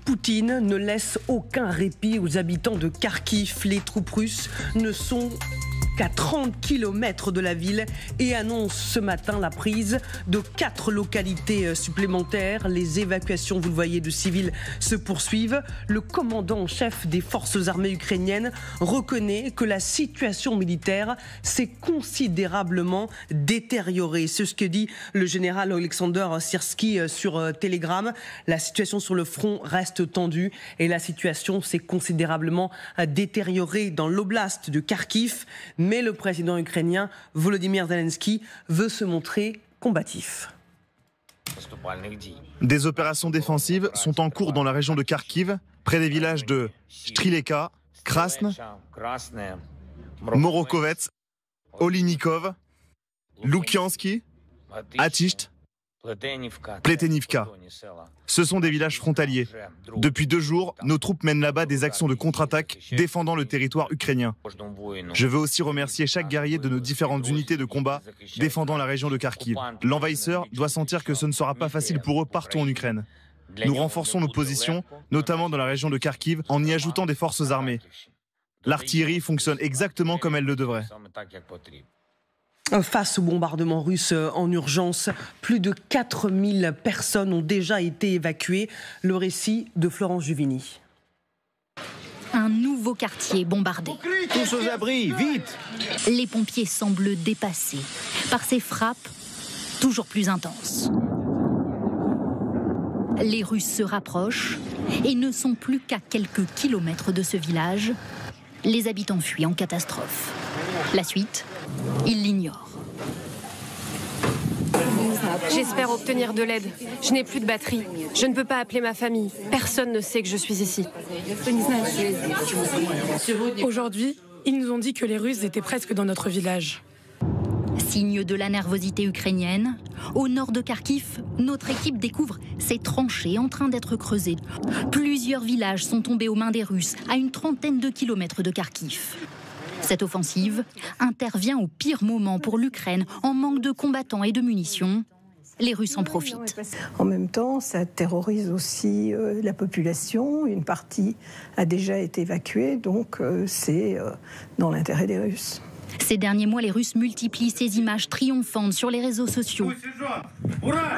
Poutine ne laisse aucun répit aux habitants de Kharkiv. Les troupes russes ne sont qu'à 30 km de la ville et annonce ce matin la prise de 4 localités supplémentaires. Les évacuations, vous le voyez, de civils se poursuivent. Le commandant en chef des forces armées ukrainiennes reconnaît que la situation militaire s'est considérablement détériorée. C'est ce que dit le général Alexander Syrski sur Telegram. La situation sur le front reste tendue et la situation s'est considérablement détériorée dans l'oblast de Kharkiv. Mais le président ukrainien Volodymyr Zelensky veut se montrer combatif. Des opérations défensives sont en cours dans la région de Kharkiv, près des villages de Strileka, Krasne, Morokovets, Olinikov, Loukiansky, Atisht, Pletenivka. Ce sont des villages frontaliers. Depuis 2 jours, nos troupes mènent là-bas des actions de contre-attaque défendant le territoire ukrainien. Je veux aussi remercier chaque guerrier de nos différentes unités de combat défendant la région de Kharkiv. L'envahisseur doit sentir que ce ne sera pas facile pour eux partout en Ukraine. Nous renforçons nos positions, notamment dans la région de Kharkiv, en y ajoutant des forces armées. L'artillerie fonctionne exactement comme elle le devrait. Face au bombardement russe en urgence, plus de 4000 personnes ont déjà été évacuées. Le récit de Florence Juvigny. Un nouveau quartier bombardé. Tous aux abris, vite! Les pompiers semblent dépassés par ces frappes toujours plus intenses. Les Russes se rapprochent et ne sont plus qu'à quelques kilomètres de ce village. Les habitants fuient en catastrophe. La suite, ils l'ignorent. J'espère obtenir de l'aide. Je n'ai plus de batterie. Je ne peux pas appeler ma famille. Personne ne sait que je suis ici. Aujourd'hui, ils nous ont dit que les Russes étaient presque dans notre village. Signe de la nervosité ukrainienne, au nord de Kharkiv, notre équipe découvre ces tranchées en train d'être creusées. Plusieurs villages sont tombés aux mains des Russes, à une trentaine de kilomètres de Kharkiv. Cette offensive intervient au pire moment pour l'Ukraine, en manque de combattants et de munitions. Les Russes en profitent. En même temps, ça terrorise aussi la population. Une partie a déjà été évacuée, donc c'est dans l'intérêt des Russes. Ces derniers mois, les Russes multiplient ces images triomphantes sur les réseaux sociaux,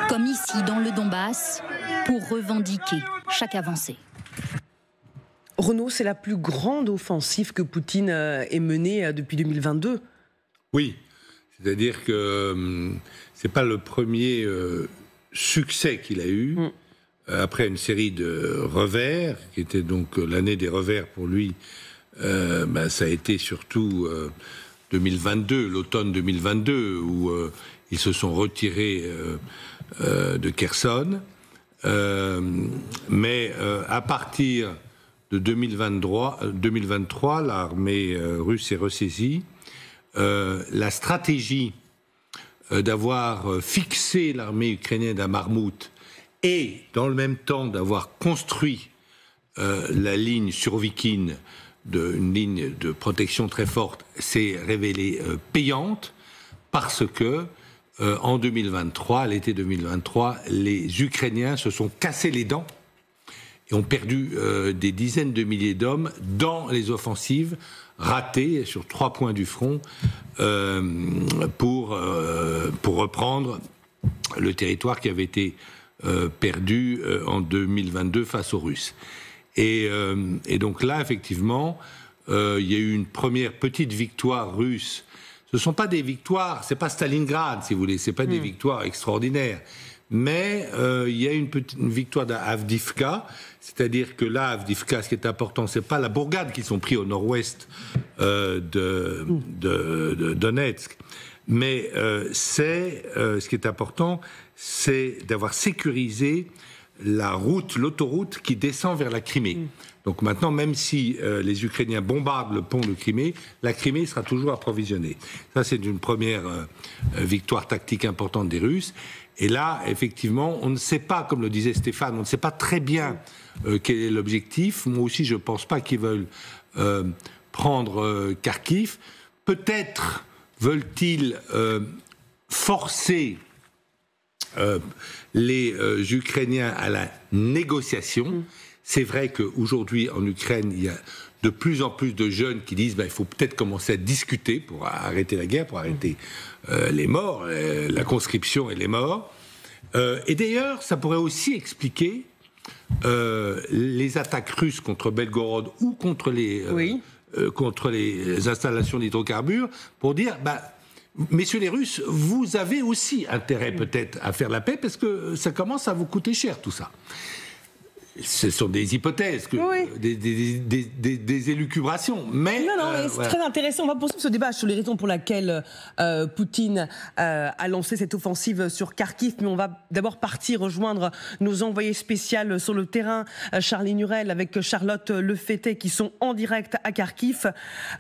comme ici dans le Donbass, pour revendiquer chaque avancée. Renaud, c'est la plus grande offensive que Poutine ait menée depuis 2022. Oui, c'est-à-dire que ce n'est pas le premier succès qu'il a eu. Après une série de revers, qui était donc l'année des revers pour lui, ça a été surtout 2022, l'automne 2022, où ils se sont retirés de Kherson. Mais à partir de 2023, l'armée russe est ressaisie. La stratégie d'avoir fixé l'armée ukrainienne à Marmout et, dans le même temps, d'avoir construit la ligne Surovikine, une ligne de protection très forte, s'est révélée payante parce que en 2023, à l'été 2023, les Ukrainiens se sont cassés les dents et ont perdu des dizaines de milliers d'hommes dans les offensives ratées sur 3 points du front pour reprendre le territoire qui avait été perdu en 2022 face aux Russes. Et donc là, effectivement, il y a eu une première petite victoire russe. Ce ne sont pas des victoires, c'est pas Stalingrad, si vous voulez, c'est pas des victoires extraordinaires. Mais il y a une victoire d'Avdivka, c'est-à-dire que là, Avdivka, ce qui est important, c'est pas la bourgade qu'ils ont pris au nord-ouest de Donetsk, mais ce qui est important, c'est d'avoir sécurisé l'autoroute qui descend vers la Crimée. Donc maintenant, même si les Ukrainiens bombardent le pont de Crimée, la Crimée sera toujours approvisionnée. Ça, c'est une première victoire tactique importante des Russes. Et là, effectivement, on ne sait pas, comme le disait Stéphane, on ne sait pas très bien quel est l'objectif. Moi aussi, je ne pense pas qu'ils veulent prendre Kharkiv. Peut-être veulent-ils forcer les Ukrainiens à la négociation. c'est vrai qu'aujourd'hui, en Ukraine, il y a de plus en plus de jeunes qui disent il faut peut-être commencer à discuter pour arrêter la guerre, pour arrêter les morts, la conscription et les morts. Et d'ailleurs, ça pourrait aussi expliquer les attaques russes contre Belgorod ou contre les installations d'hydrocarbures pour dire messieurs les Russes, vous avez aussi intérêt peut-être à faire la paix parce que ça commence à vous coûter cher tout ça. Ce sont des hypothèses, des élucubrations. Mais, mais c'est très intéressant. On va poursuivre ce débat sur les raisons pour lesquelles Poutine a lancé cette offensive sur Kharkiv. Mais on va d'abord partir rejoindre nos envoyés spéciaux sur le terrain, Charline Hurel avec Charlotte Lefettet, qui sont en direct à Kharkiv.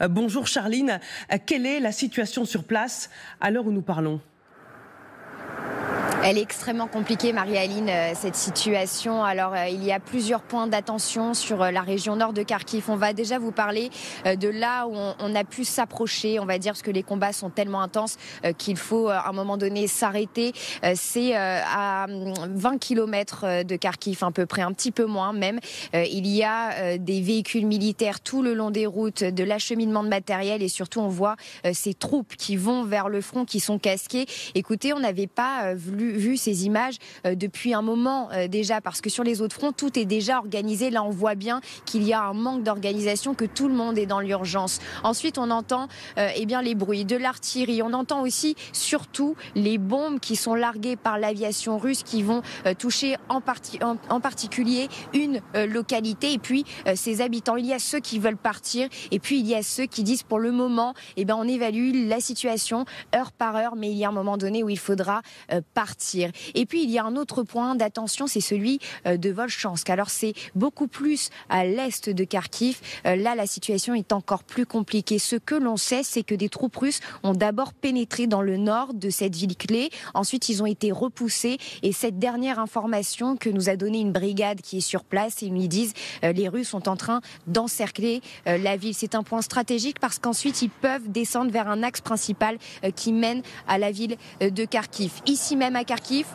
Bonjour Charline. Quelle est la situation sur place à l'heure où nous parlons ? Elle est extrêmement compliquée, Marie-Aline, cette situation. Alors, il y a plusieurs points d'attention sur la région nord de Kharkiv. On va déjà vous parler de là où on a pu s'approcher, on va dire, parce que les combats sont tellement intenses qu'il faut, à un moment donné, s'arrêter. C'est à 20 km de Kharkiv, à peu près, un petit peu moins même. Il y a des véhicules militaires tout le long des routes, de l'acheminement de matériel et surtout, on voit ces troupes qui vont vers le front, qui sont casquées. Écoutez, on n'avait pas vu ces images depuis un moment déjà, parce que sur les autres fronts, tout est déjà organisé. Là, on voit bien qu'il y a un manque d'organisation, que tout le monde est dans l'urgence. Ensuite, on entend les bruits de l'artillerie. On entend aussi, surtout, les bombes qui sont larguées par l'aviation russe, qui vont toucher en particulier une localité. Et puis, ces habitants, il y a ceux qui veulent partir, et puis il y a ceux qui disent, pour le moment, on évalue la situation heure par heure, mais il y a un moment donné où il faudra partir. Et puis il y a un autre point d'attention, c'est celui de Volchansk. Alors c'est beaucoup plus à l'est de Kharkiv. Là, la situation est encore plus compliquée. Ce que l'on sait, c'est que des troupes russes ont d'abord pénétré dans le nord de cette ville clé. Ensuite, ils ont été repoussés. Et cette dernière information que nous a donnée une brigade qui est sur place, ils nous disent les Russes sont en train d'encercler la ville. C'est un point stratégique parce qu'ensuite, ils peuvent descendre vers un axe principal qui mène à la ville de Kharkiv. Ici même à Kharkiv,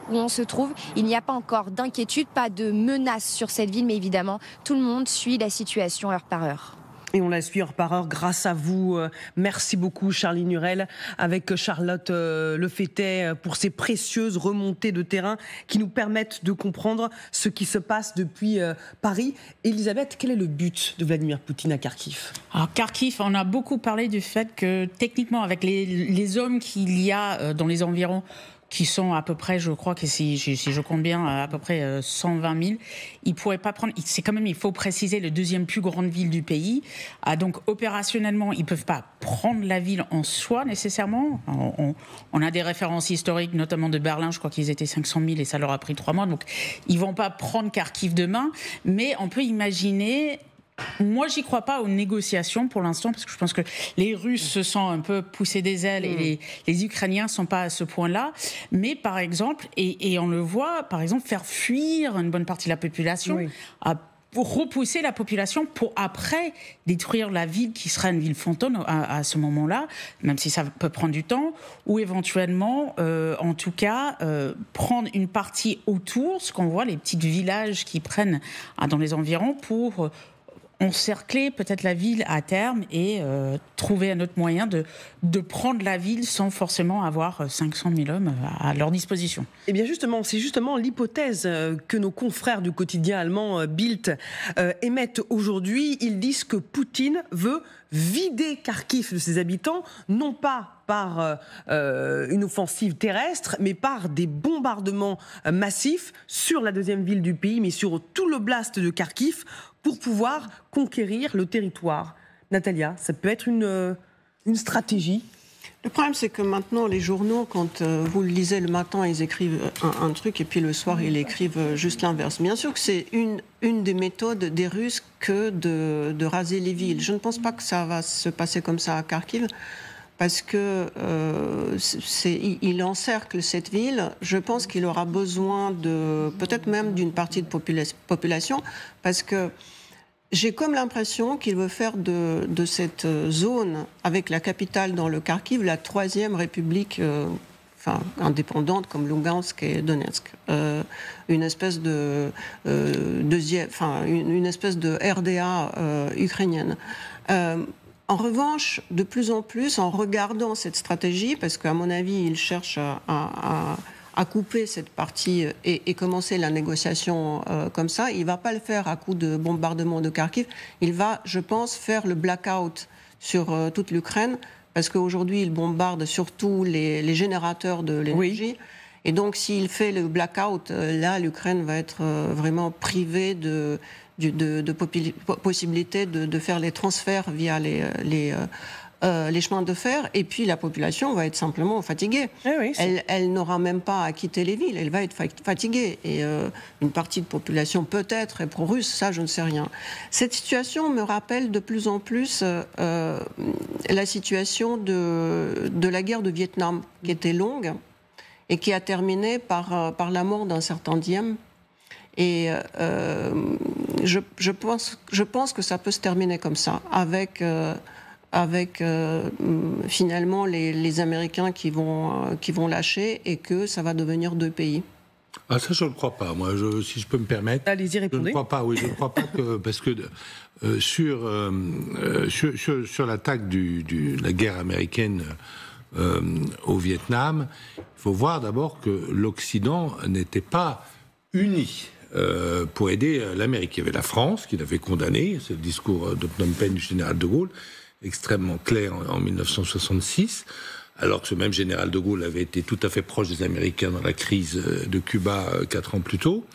où on se trouve, il n'y a pas encore d'inquiétude, pas de menace sur cette ville, mais évidemment, tout le monde suit la situation heure par heure. Et on la suit heure par heure grâce à vous. Merci beaucoup Charline Hurel avec Charlotte Lefettet pour ces précieuses remontées de terrain qui nous permettent de comprendre ce qui se passe depuis Paris. Elisabeth, quel est le but de Vladimir Poutine à Kharkiv ? Alors Kharkiv, on a beaucoup parlé du fait que techniquement, avec les hommes qu'il y a dans les environs, qui sont à peu près, je crois que si je compte bien, à peu près 120 000. Ils pourraient pas prendre. C'est quand même, il faut préciser, la deuxième plus grande ville du pays. Donc opérationnellement, ils peuvent pas prendre la ville en soi nécessairement. On a des références historiques, notamment de Berlin. Je crois qu'ils étaient 500 000 et ça leur a pris 3 mois. Donc ils vont pas prendre Kharkiv demain, mais on peut imaginer. Moi, j'y crois pas aux négociations pour l'instant, parce que je pense que les Russes se sentent un peu poussés des ailes et les Ukrainiens sont pas à ce point-là. Mais par exemple, et on le voit, par exemple, faire fuir une bonne partie de la population, pour repousser la population pour après détruire la ville qui sera une ville fantôme à ce moment-là, même si ça peut prendre du temps, ou éventuellement, en tout cas, prendre une partie autour, ce qu'on voit, les petits villages qui prennent dans les environs pour encercler peut-être la ville à terme et trouver un autre moyen de prendre la ville sans forcément avoir 500 000 hommes à leur disposition. Eh bien justement, c'est justement l'hypothèse que nos confrères du quotidien allemand Bild émettent aujourd'hui. Ils disent que Poutine veut vider Kharkiv de ses habitants, non pas par une offensive terrestre, mais par des bombardements massifs sur la deuxième ville du pays, mais sur tout l'oblast de Kharkiv, pour pouvoir conquérir le territoire. Natalia, ça peut être une stratégie ? Le problème, c'est que maintenant, les journaux, quand vous le lisez le matin, ils écrivent un truc et puis le soir, ils écrivent juste l'inverse. Bien sûr que c'est une des méthodes des Russes que de raser les villes. Je ne pense pas que ça va se passer comme ça à Kharkiv, parce que il encercle cette ville. Je pense qu'il aura besoin peut-être même d'une partie de population, parce que j'ai comme l'impression qu'il veut faire de cette zone, avec la capitale dans le Kharkiv, la troisième république indépendantes comme Lugansk et Donetsk. Une espèce de RDA ukrainienne. En revanche, de plus en plus, en regardant cette stratégie, parce qu'à mon avis, il cherche à couper cette partie et commencer la négociation comme ça, il ne va pas le faire à coup de bombardement de Kharkiv. Il va, je pense, faire le blackout sur toute l'Ukraine, parce qu'aujourd'hui, il bombarde surtout les générateurs de l'énergie. Oui. Et donc, s'il fait le blackout, là, l'Ukraine va être vraiment privée de possibilité de faire les transferts via les chemins de fer, et puis la population va être simplement fatiguée. Eh oui, elle n'aura même pas à quitter les villes, elle va être fatiguée. Et une partie de population peut-être est pro-russe, ça je ne sais rien. Cette situation me rappelle de plus en plus la situation de la guerre de Vietnam, qui était longue et qui a terminé par la mort d'un certain Diem. Et je pense que ça peut se terminer comme ça, avec finalement les Américains qui vont lâcher, et que ça va devenir 2 pays. Ah, ça, je ne le crois pas. Moi, si je peux me permettre. Allez-y, répondez. Je ne crois pas. Oui, je ne crois pas que parce que sur l'attaque de la guerre américaine au Vietnam, il faut voir d'abord que l'Occident n'était pas uni pour aider l'Amérique. Il y avait la France qui l'avait condamné, c'est le discours de Phnom Penh du général de Gaulle, extrêmement clair en 1966, alors que ce même général de Gaulle avait été tout à fait proche des Américains dans la crise de Cuba 4 ans plus tôt.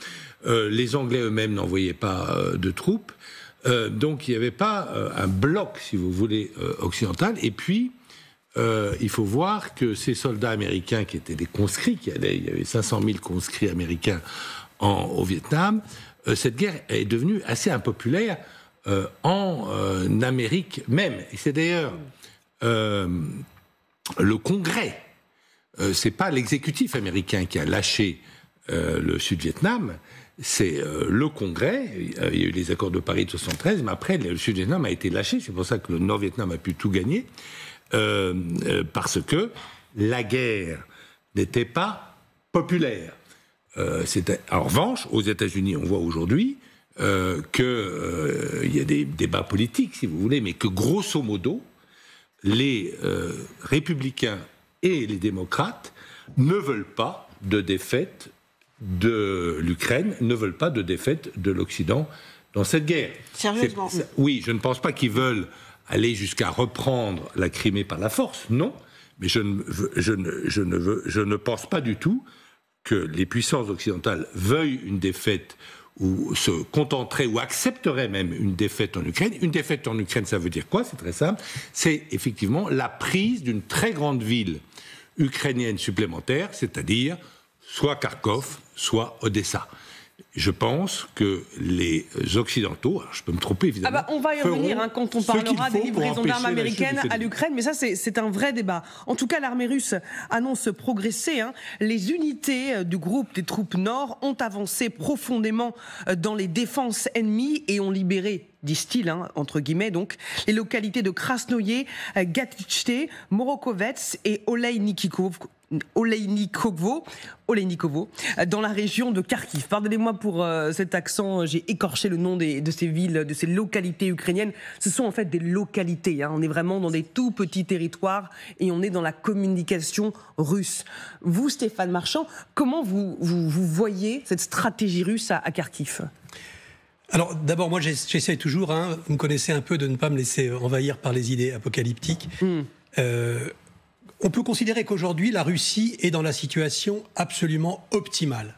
Les Anglais eux-mêmes n'envoyaient pas de troupes, donc il n'y avait pas un bloc, si vous voulez, occidental. Et puis, il faut voir que ces soldats américains qui étaient des conscrits, il y avait 500 000 conscrits américains au Vietnam, cette guerre est devenue assez impopulaire en Amérique même. Et c'est d'ailleurs le Congrès, c'est pas l'exécutif américain qui a lâché le Sud-Vietnam, c'est le Congrès. Il y a eu les accords de Paris de 1973, mais après le Sud-Vietnam a été lâché. C'est pour ça que le Nord-Vietnam a pu tout gagner, parce que la guerre n'était pas populaire. En revanche, aux États-Unis, on voit aujourd'hui qu'il y a des débats politiques, si vous voulez, mais que grosso modo, les républicains et les démocrates ne veulent pas de défaite de l'Ukraine, ne veulent pas de défaite de l'Occident dans cette guerre. Sérieusement ? Oui, je ne pense pas qu'ils veulent aller jusqu'à reprendre la Crimée par la force, non, mais je ne pense pas du tout que les puissances occidentales veuillent une défaite ou se contenteraient ou accepteraient même une défaite en Ukraine. Une défaite en Ukraine, ça veut dire quoi ? C'est très simple. C'est effectivement la prise d'une très grande ville ukrainienne supplémentaire, c'est-à-dire soit Kharkov, soit Odessa. Je pense que les Occidentaux, alors je peux me tromper évidemment, on va y revenir quand on parlera des livraisons d'armes américaines à l'Ukraine, mais ça c'est un vrai débat. En tout cas, l'armée russe annonce progresser. Les unités du groupe des troupes nord ont avancé profondément dans les défenses ennemies et ont libéré, disent-ils, entre guillemets, donc, les localités de Krasnoye, Gatchte, Morokovets et Olejnikovo, dans la région de Kharkiv. Pardonnez-moi pour cet accent, j'ai écorché le nom de ces villes, de ces localités ukrainiennes. Ce sont en fait des localités, on est vraiment dans des tout petits territoires et on est dans la communication russe. Vous, Stéphane Marchand, comment vous voyez cette stratégie russe à Kharkiv ? Alors d'abord, moi j'essaie toujours, vous me connaissez un peu, de ne pas me laisser envahir par les idées apocalyptiques. On peut considérer qu'aujourd'hui, la Russie est dans la situation absolument optimale.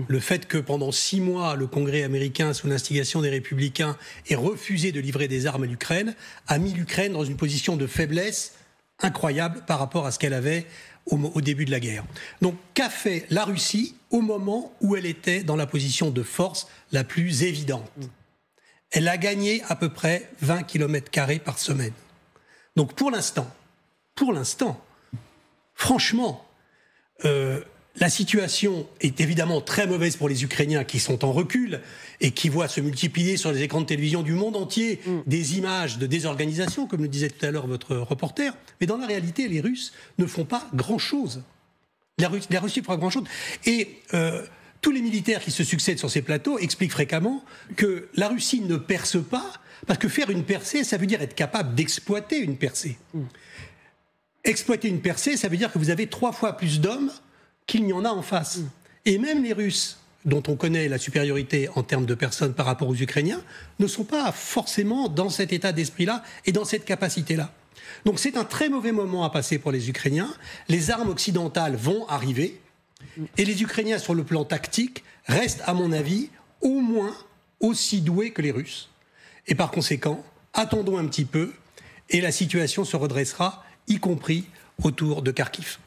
Le fait que pendant 6 mois, le Congrès américain, sous l'instigation des républicains, ait refusé de livrer des armes à l'Ukraine, a mis l'Ukraine dans une position de faiblesse incroyable par rapport à ce qu'elle avait au début de la guerre. Donc, qu'a fait la Russie au moment où elle était dans la position de force la plus évidente ? Elle a gagné à peu près 20 km² par semaine. Donc, pour l'instant, franchement, la situation est évidemment très mauvaise pour les Ukrainiens qui sont en recul et qui voient se multiplier sur les écrans de télévision du monde entier des images de désorganisation, comme le disait tout à l'heure votre reporter. Mais dans la réalité, les Russes ne font pas grand-chose. La Russie ne fera pas grand-chose. Et tous les militaires qui se succèdent sur ces plateaux expliquent fréquemment que la Russie ne perce pas, parce que faire une percée, ça veut dire être capable d'exploiter une percée. Exploiter une percée, ça veut dire que vous avez 3 fois plus d'hommes qu'il n'y en a en face. Et même les Russes, dont on connaît la supériorité en termes de personnes par rapport aux Ukrainiens, ne sont pas forcément dans cet état d'esprit-là et dans cette capacité-là. Donc c'est un très mauvais moment à passer pour les Ukrainiens. Les armes occidentales vont arriver et les Ukrainiens, sur le plan tactique, restent, à mon avis, au moins aussi doués que les Russes. Et par conséquent, attendons un petit peu et la situation se redressera, y compris autour de Kharkiv.